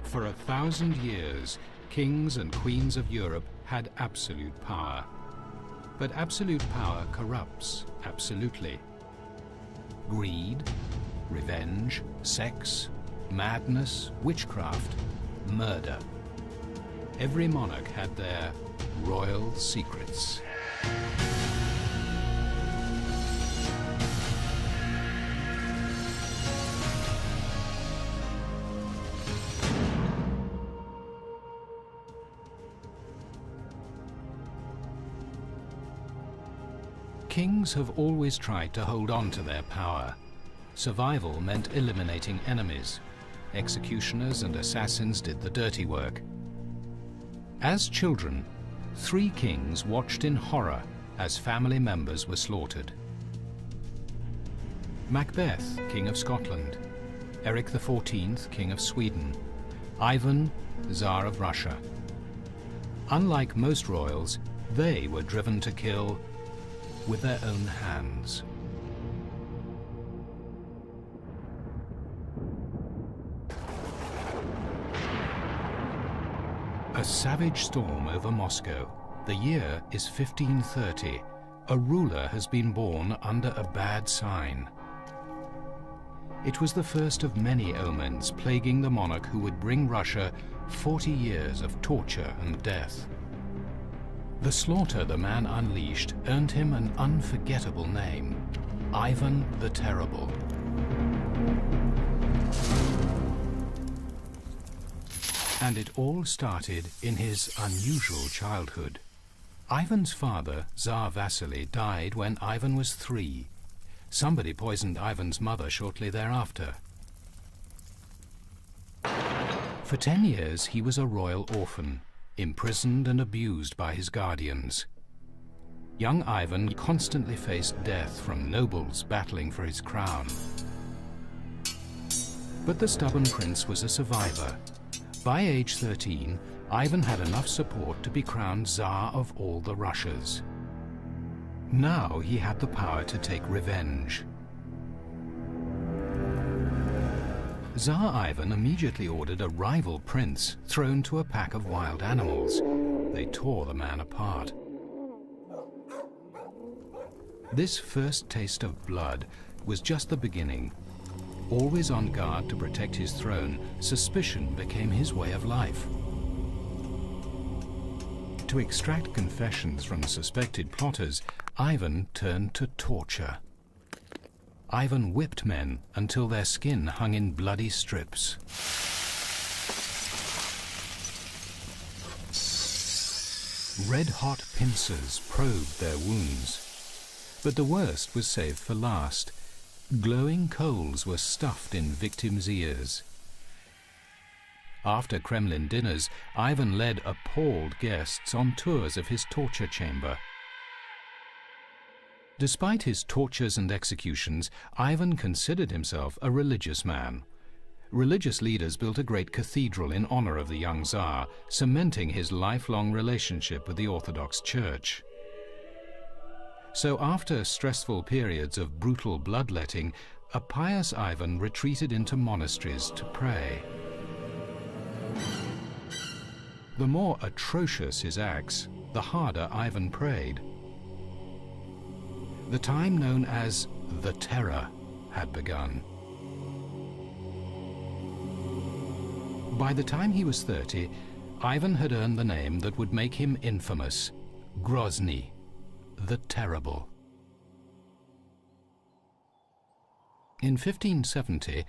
For 1,000 years, kings and queens of Europe had absolute power. But absolute power corrupts absolutely. Greed, revenge, sex, madness, witchcraft, murder. Every monarch had their royal secrets. Kings have always tried to hold on to their power. Survival meant eliminating enemies. Executioners and assassins did the dirty work. As children, 3 kings watched in horror as family members were slaughtered. Macbeth, King of Scotland; Eric XIV, King of Sweden; Ivan, Tsar of Russia. Unlike most royals, they were driven to kill with their own hands. A savage storm over Moscow. The year is 1530. A ruler has been born under a bad sign. It was the first of many omens plaguing the monarch who would bring Russia 40 years of torture and death. The slaughter the man unleashed earned him an unforgettable name: Ivan the Terrible. And it all started in his unusual childhood. Ivan's father, Tsar Vasily, died when Ivan was 3. Somebody poisoned Ivan's mother shortly thereafter. For 10 years he was a royal orphan, imprisoned and abused by his guardians. Young Ivan constantly faced death from nobles battling for his crown. But the stubborn prince was a survivor. By age 13, Ivan had enough support to be crowned Tsar of all the Russias. Now he had the power to take revenge. Tsar Ivan immediately ordered a rival prince thrown to a pack of wild animals. They tore the man apart. This first taste of blood was just the beginning. Always on guard to protect his throne, suspicion became his way of life. To extract confessions from suspected plotters, Ivan turned to torture. Ivan whipped men until their skin hung in bloody strips. Red-hot pincers probed their wounds. But the worst was saved for last. Glowing coals were stuffed in victims' ears. After Kremlin dinners, Ivan led appalled guests on tours of his torture chamber. Despite his tortures and executions, Ivan considered himself a religious man. Religious leaders built a great cathedral in honor of the young Tsar, cementing his lifelong relationship with the Orthodox Church. So after stressful periods of brutal bloodletting, a pious Ivan retreated into monasteries to pray. The more atrocious his acts, the harder Ivan prayed. The time known as the Terror had begun. By the time he was 30, Ivan had earned the name that would make him infamous: Grozny, the Terrible. In 1570,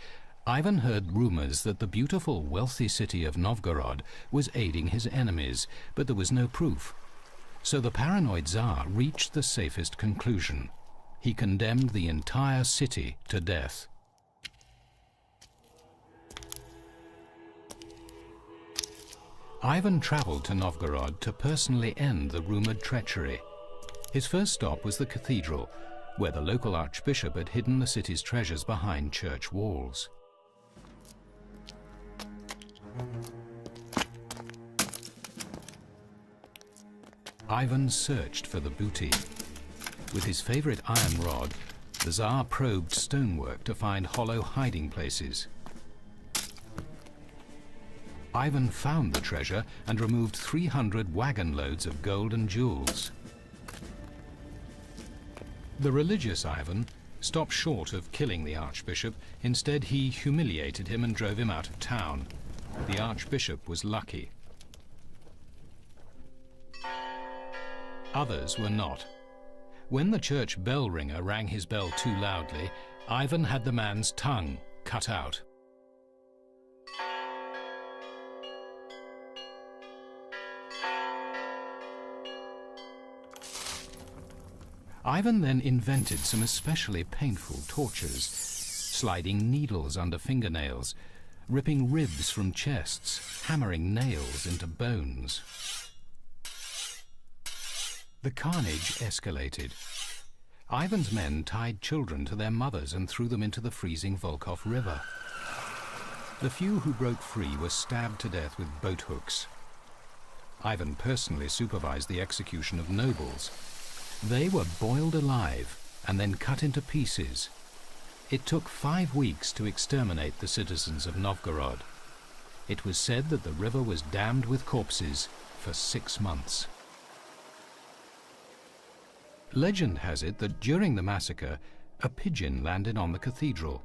Ivan heard rumors that the beautiful, wealthy city of Novgorod was aiding his enemies, but there was no proof. So the paranoid Tsar reached the safest conclusion. He condemned the entire city to death. Ivan traveled to Novgorod to personally end the rumored treachery. His first stop was the cathedral, where the local archbishop had hidden the city's treasures behind church walls. Ivan searched for the booty. With his favorite iron rod, the Tsar probed stonework to find hollow hiding places. Ivan found the treasure and removed 300 wagon loads of gold and jewels. The religious Ivan stopped short of killing the archbishop. Instead, he humiliated him and drove him out of town. The archbishop was lucky. Others were not. When the church bell ringer rang his bell too loudly, Ivan had the man's tongue cut out. Ivan then invented some especially painful tortures, sliding needles under fingernails, ripping ribs from chests, hammering nails into bones. The carnage escalated. Ivan's men tied children to their mothers and threw them into the freezing Volkhov River. The few who broke free were stabbed to death with boat hooks. Ivan personally supervised the execution of nobles. They were boiled alive and then cut into pieces. It took 5 weeks to exterminate the citizens of Novgorod. It was said that the river was dammed with corpses for 6 months. Legend has it that during the massacre, a pigeon landed on the cathedral.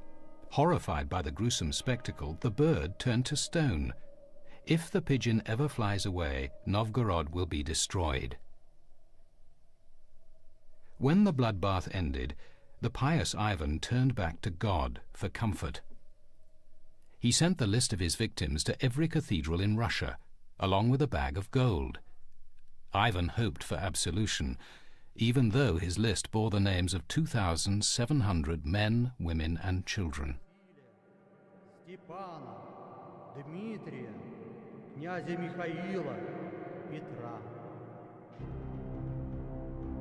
Horrified by the gruesome spectacle, the bird turned to stone. If the pigeon ever flies away, Novgorod will be destroyed. When the bloodbath ended, the pious Ivan turned back to God for comfort. He sent the list of his victims to every cathedral in Russia, along with a bag of gold. Ivan hoped for absolution, even though his list bore the names of 2,700 men, women, and children.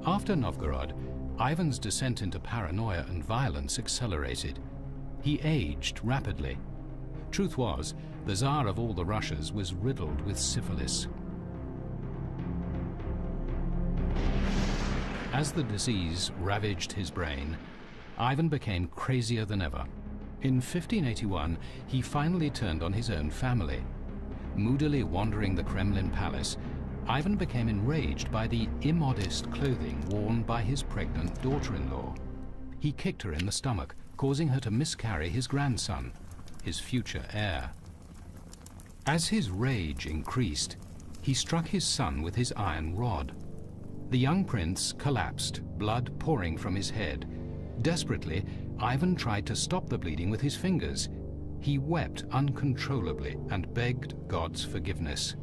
After Novgorod, Ivan's descent into paranoia and violence accelerated. He aged rapidly. Truth was, the Tsar of all the Russias was riddled with syphilis. As the disease ravaged his brain, Ivan became crazier than ever. In 1581, he finally turned on his own family. Moodily wandering the Kremlin palace, Ivan became enraged by the immodest clothing worn by his pregnant daughter-in-law. He kicked her in the stomach, causing her to miscarry his grandson, his future heir. As his rage increased, he struck his son with his iron rod. The young prince collapsed, blood pouring from his head. Desperately, Ivan tried to stop the bleeding with his fingers. He wept uncontrollably and begged God's forgiveness.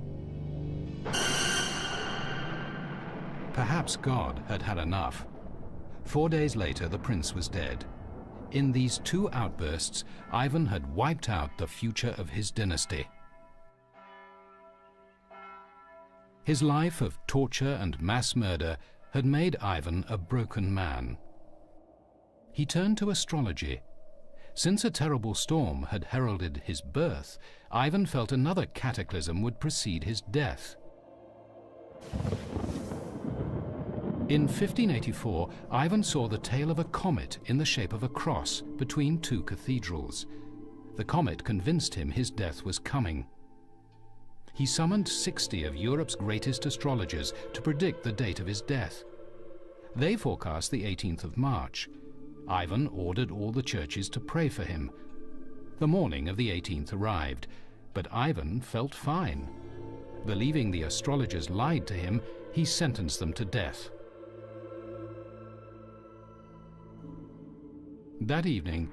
Perhaps God had had enough. 4 days later, the prince was dead. In these 2 outbursts, Ivan had wiped out the future of his dynasty. His life of torture and mass murder had made Ivan a broken man. He turned to astrology. Since a terrible storm had heralded his birth, Ivan felt another cataclysm would precede his death. In 1584, Ivan saw the tail of a comet in the shape of a cross between 2 cathedrals. The comet convinced him his death was coming. He summoned 60 of Europe's greatest astrologers to predict the date of his death. They forecast the 18th of March. Ivan ordered all the churches to pray for him. The morning of the 18th arrived, but Ivan felt fine. Believing the astrologers lied to him, he sentenced them to death. That evening,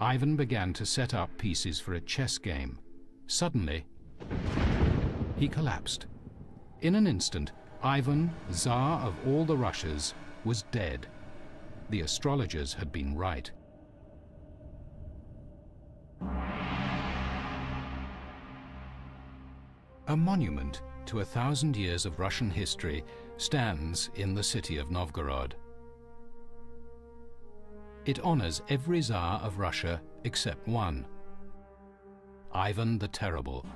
Ivan began to set up pieces for a chess game. Suddenly, he collapsed. In an instant, Ivan, Tsar of all the Russias, was dead. The astrologers had been right. A monument to 1,000 years of Russian history stands in the city of Novgorod. It honors every Tsar of Russia except one: Ivan the Terrible,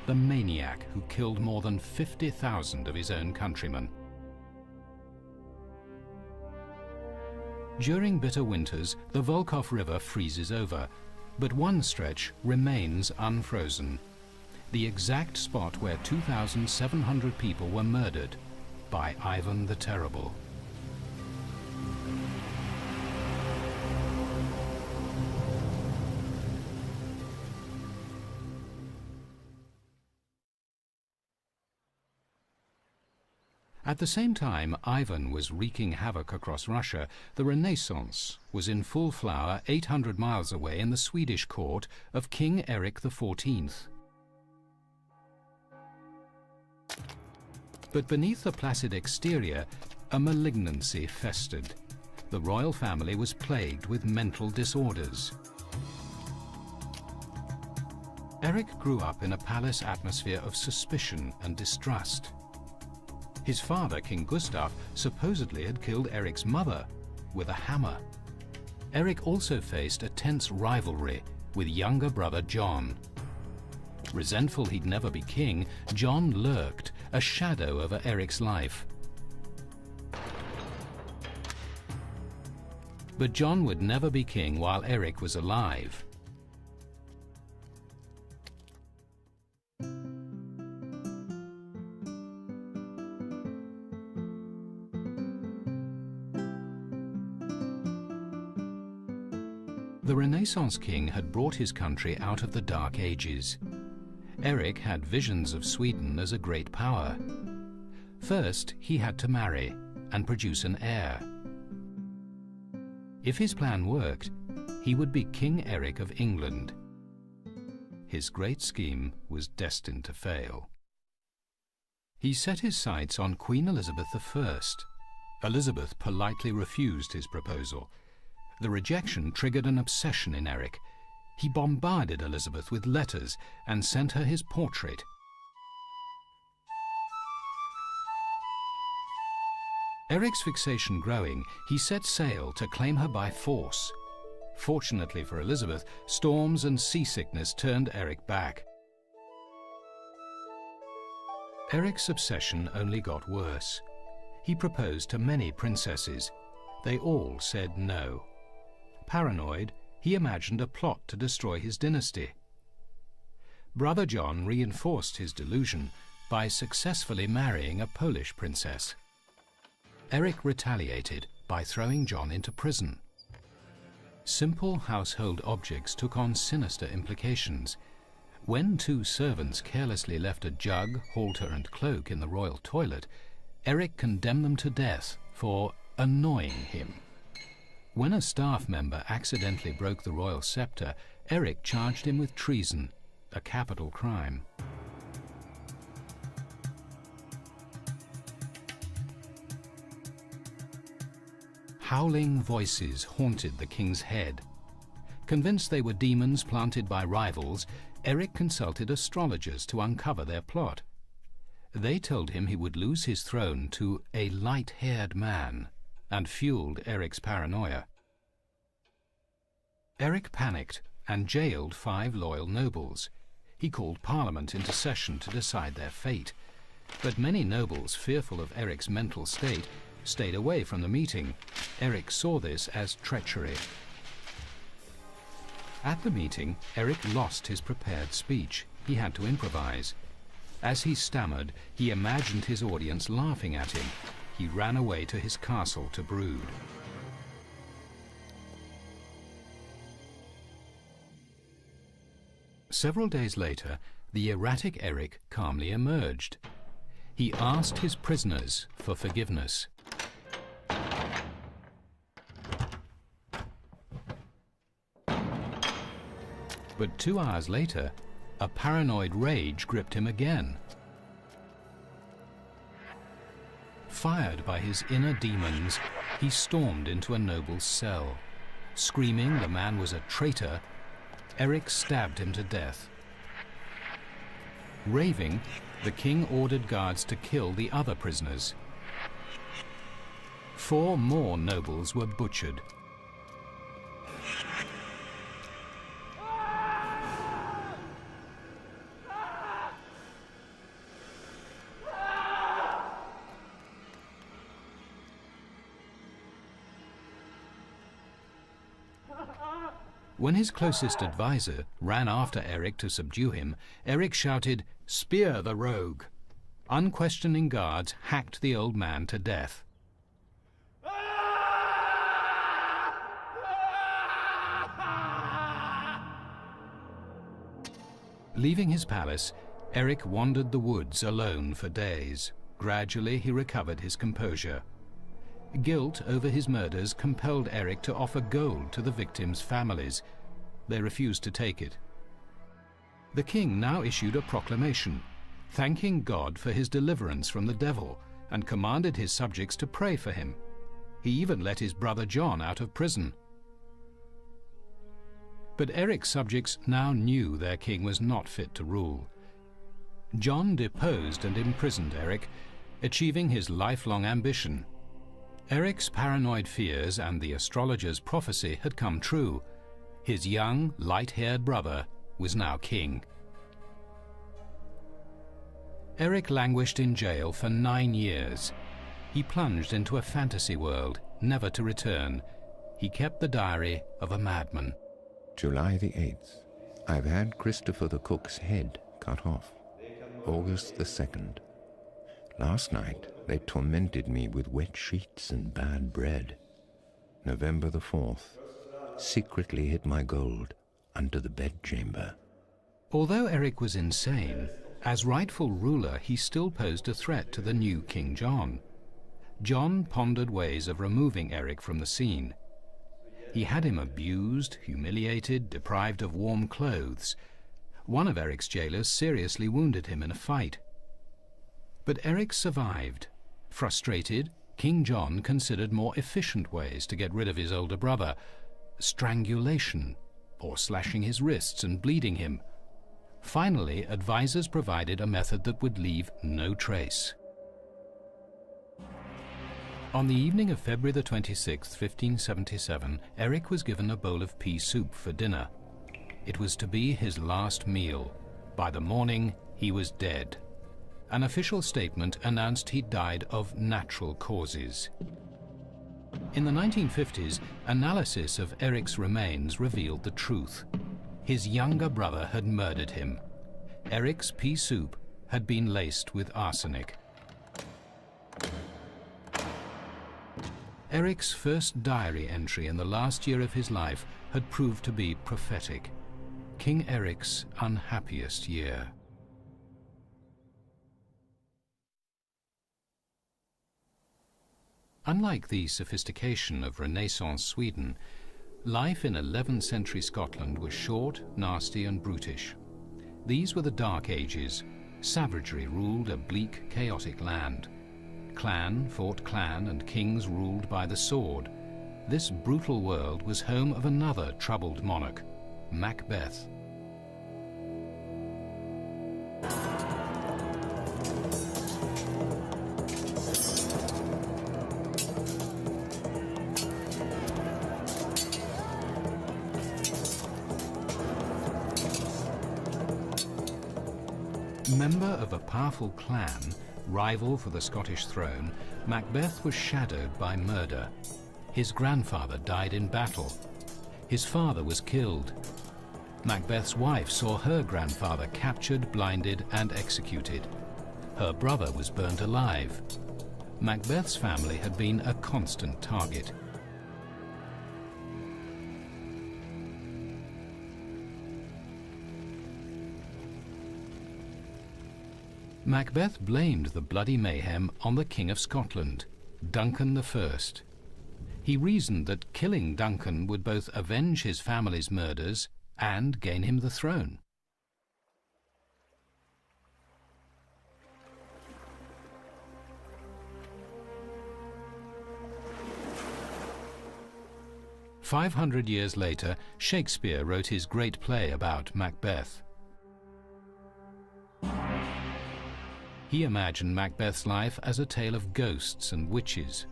the maniac who killed more than 50,000 of his own countrymen. During bitter winters, the Volkhov River freezes over, but one stretch remains unfrozen. the exact spot where 2,700 people were murdered by Ivan the Terrible. At the same time Ivan was wreaking havoc across Russia, the Renaissance was in full flower 800 miles away in the Swedish court of King Erik XIV. But beneath the placid exterior, a malignancy festered. The royal family was plagued with mental disorders. Erik grew up in a palace atmosphere of suspicion and distrust. His father, King Gustav, supposedly had killed Erik's mother with a hammer. Erik also faced a tense rivalry with younger brother John. Resentful he'd never be king, John lurked, a shadow over Erik's life. But John would never be king while Erik was alive. The Renaissance king had brought his country out of the Dark Ages. Erik had visions of Sweden as a great power. First, he had to marry and produce an heir. If his plan worked, he would be King Erik of England. His great scheme was destined to fail. He set his sights on Queen Elizabeth I. Elizabeth politely refused his proposal. The rejection triggered an obsession in Erik. He bombarded Elizabeth with letters and sent her his portrait. Erik's fixation growing, he set sail to claim her by force. Fortunately for Elizabeth, storms and seasickness turned Erik back. Erik's obsession only got worse. He proposed to many princesses. They all said no. Paranoid, he imagined a plot to destroy his dynasty. Brother John reinforced his delusion by successfully marrying a Polish princess. Erik retaliated by throwing John into prison. Simple household objects took on sinister implications. When two servants carelessly left a jug, halter and cloak in the royal toilet, Erik condemned them to death for annoying him. When a staff member accidentally broke the royal scepter, Erik charged him with treason, a capital crime. Howling voices haunted the king's head. Convinced they were demons planted by rivals, Erik consulted astrologers to uncover their plot. They told him he would lose his throne to a light-haired man, and fueled Erik's paranoia. Erik panicked and jailed 5 loyal nobles. He called Parliament into session to decide their fate. But many nobles, fearful of Erik's mental state, stayed away from the meeting. Erik saw this as treachery. At the meeting, Erik lost his prepared speech. He had to improvise. As he stammered, he imagined his audience laughing at him. He ran away to his castle to brood. Several days later, the erratic Erik calmly emerged. He asked his prisoners for forgiveness. But 2 hours later, a paranoid rage gripped him again. Fired by his inner demons, he stormed into a noble's cell. Screaming the man was a traitor, Erik stabbed him to death. Raving, the king ordered guards to kill the other prisoners. 4 more nobles were butchered. When his closest advisor ran after Eric to subdue him, Eric shouted, "Spear the rogue!" Unquestioning guards hacked the old man to death. Leaving his palace, Eric wandered the woods alone for days. Gradually, he recovered his composure. Guilt over his murders compelled Eric to offer gold to the victims' families. They refused to take it. The king now issued a proclamation, thanking God for his deliverance from the devil, and commanded his subjects to pray for him. He even let his brother John out of prison. But Eric's subjects now knew their king was not fit to rule. John deposed and imprisoned Eric, achieving his lifelong ambition. Eric's paranoid fears and the astrologer's prophecy had come true. His young, light-haired brother was now king. Eric languished in jail for 9 years. He plunged into a fantasy world, never to return. He kept the diary of a madman. July the 8th. I've had Christopher the cook's head cut off. August the 2nd. Last night they tormented me with wet sheets and bad bread. November the 4th. Secretly hid my gold under the bedchamber. Although Eric was insane, as rightful ruler he still posed a threat to the new King John. John pondered ways of removing Eric from the scene. He had him abused, humiliated, deprived of warm clothes. One of Eric's jailers seriously wounded him in a fight. But Eric survived. Frustrated, King John considered more efficient ways to get rid of his older brother: strangulation, or slashing his wrists and bleeding him. Finally, advisors provided a method that would leave no trace. On the evening of February the 26th, 1577, Eric was given a bowl of pea soup for dinner. It was to be his last meal. By the morning, he was dead. An official statement announced he died of natural causes. In the 1950s, analysis of Eric's remains revealed the truth. His younger brother had murdered him. Eric's pea soup had been laced with arsenic. Eric's first diary entry in the last year of his life had proved to be prophetic. King Eric's unhappiest year. Unlike the sophistication of Renaissance Sweden, life in 11th century Scotland was short, nasty and brutish. These were the Dark Ages. Savagery ruled a bleak, chaotic land. Clan fought clan and kings ruled by the sword. This brutal world was home of another troubled monarch, Macbeth. Member of a powerful clan, rival for the Scottish throne, Macbeth was shadowed by murder. His grandfather died in battle. His father was killed. Macbeth's wife saw her grandfather captured, blinded, and executed. Her brother was burnt alive. Macbeth's family had been a constant target. Macbeth blamed the bloody mayhem on the King of Scotland, Duncan I. He reasoned that killing Duncan would both avenge his family's murders and gain him the throne. "500 years later, Shakespeare wrote his great play about Macbeth. He imagined Macbeth's life as a tale of ghosts and witches.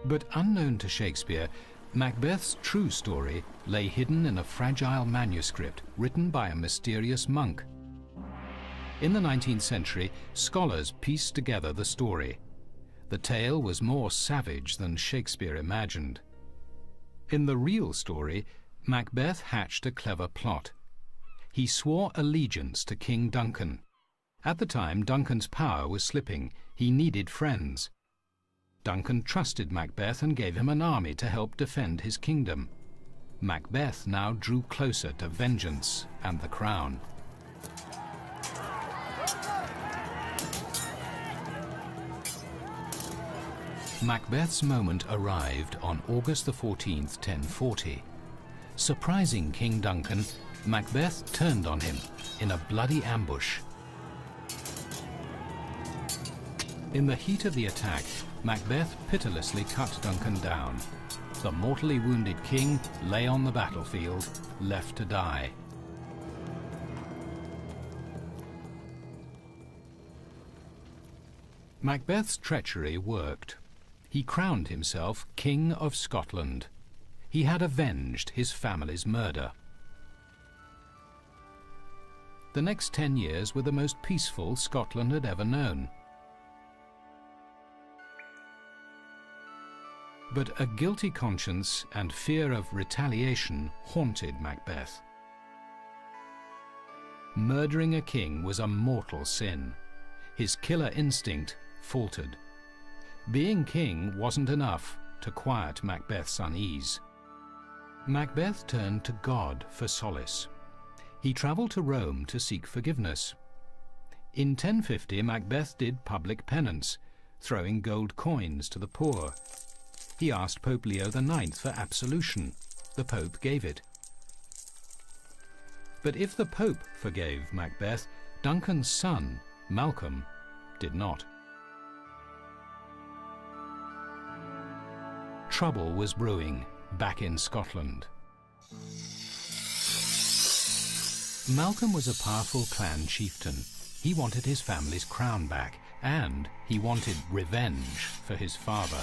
But unknown to Shakespeare, Macbeth's true story lay hidden in a fragile manuscript written by a mysterious monk. In the 19th century, scholars pieced together the story. The tale was more savage than Shakespeare imagined. In the real story, Macbeth hatched a clever plot. He swore allegiance to King Duncan. At the time, Duncan's power was slipping. He needed friends. Duncan trusted Macbeth and gave him an army to help defend his kingdom. Macbeth now drew closer to vengeance and the crown. Macbeth's moment arrived on August the 14th, 1040. Surprising King Duncan, Macbeth turned on him in a bloody ambush. In the heat of the attack, Macbeth pitilessly cut Duncan down. The mortally wounded king lay on the battlefield, left to die. Macbeth's treachery worked. He crowned himself King of Scotland. He had avenged his family's murder. The next 10 years were the most peaceful Scotland had ever known. But a guilty conscience and fear of retaliation haunted Macbeth. Murdering a king was a mortal sin. His killer instinct faltered. Being king wasn't enough to quiet Macbeth's unease. Macbeth turned to God for solace. He traveled to Rome to seek forgiveness. In 1050, Macbeth did public penance, throwing gold coins to the poor. He asked Pope Leo IX for absolution. The Pope gave it. But if the Pope forgave Macbeth, Duncan's son, Malcolm, did not. Trouble was brewing back in Scotland. Malcolm was a powerful clan chieftain. He wanted his family's crown back, and he wanted revenge for his father.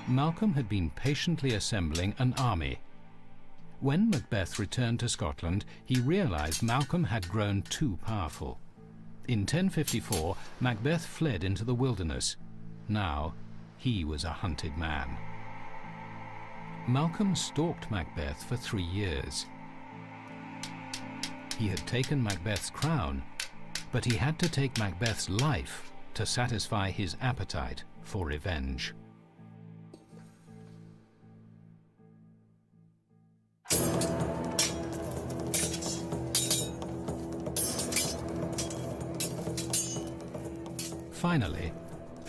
Malcolm had been patiently assembling an army. When Macbeth returned to Scotland, he realized Malcolm had grown too powerful. In 1054, Macbeth fled into the wilderness. Now, he was a hunted man. Malcolm stalked Macbeth for 3 years. He had taken Macbeth's crown, but he had to take Macbeth's life to satisfy his appetite for revenge. Finally,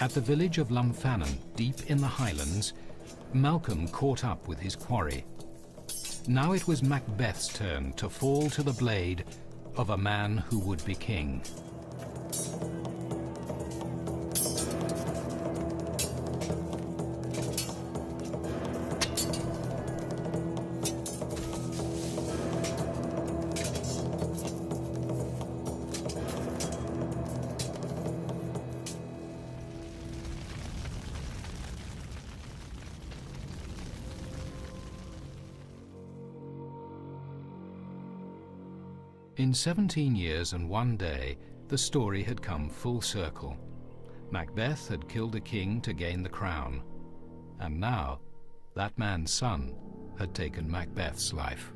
at the village of Lumfannon, deep in the Highlands, Malcolm caught up with his quarry. Now it was Macbeth's turn to fall to the blade of a man who would be king. In 17 years and 1 day, the story had come full circle. Macbeth had killed a king to gain the crown, and now that man's son had taken Macbeth's life.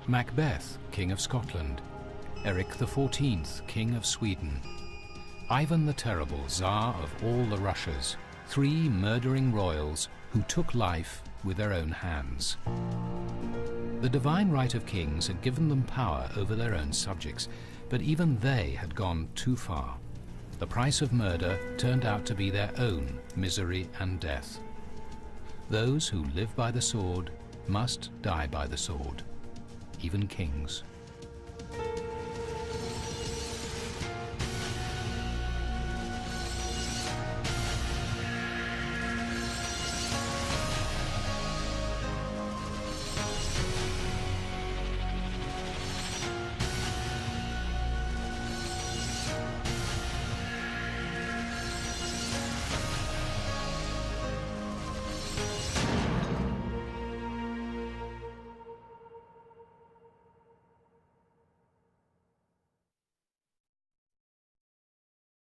Macbeth, King of Scotland, Eric XIV, King of Sweden, Ivan the Terrible, Tsar of all the Russias, 3 murdering royals who took life with their own hands. The divine right of kings had given them power over their own subjects, but even they had gone too far. The price of murder turned out to be their own misery and death. Those who live by the sword must die by the sword, even kings.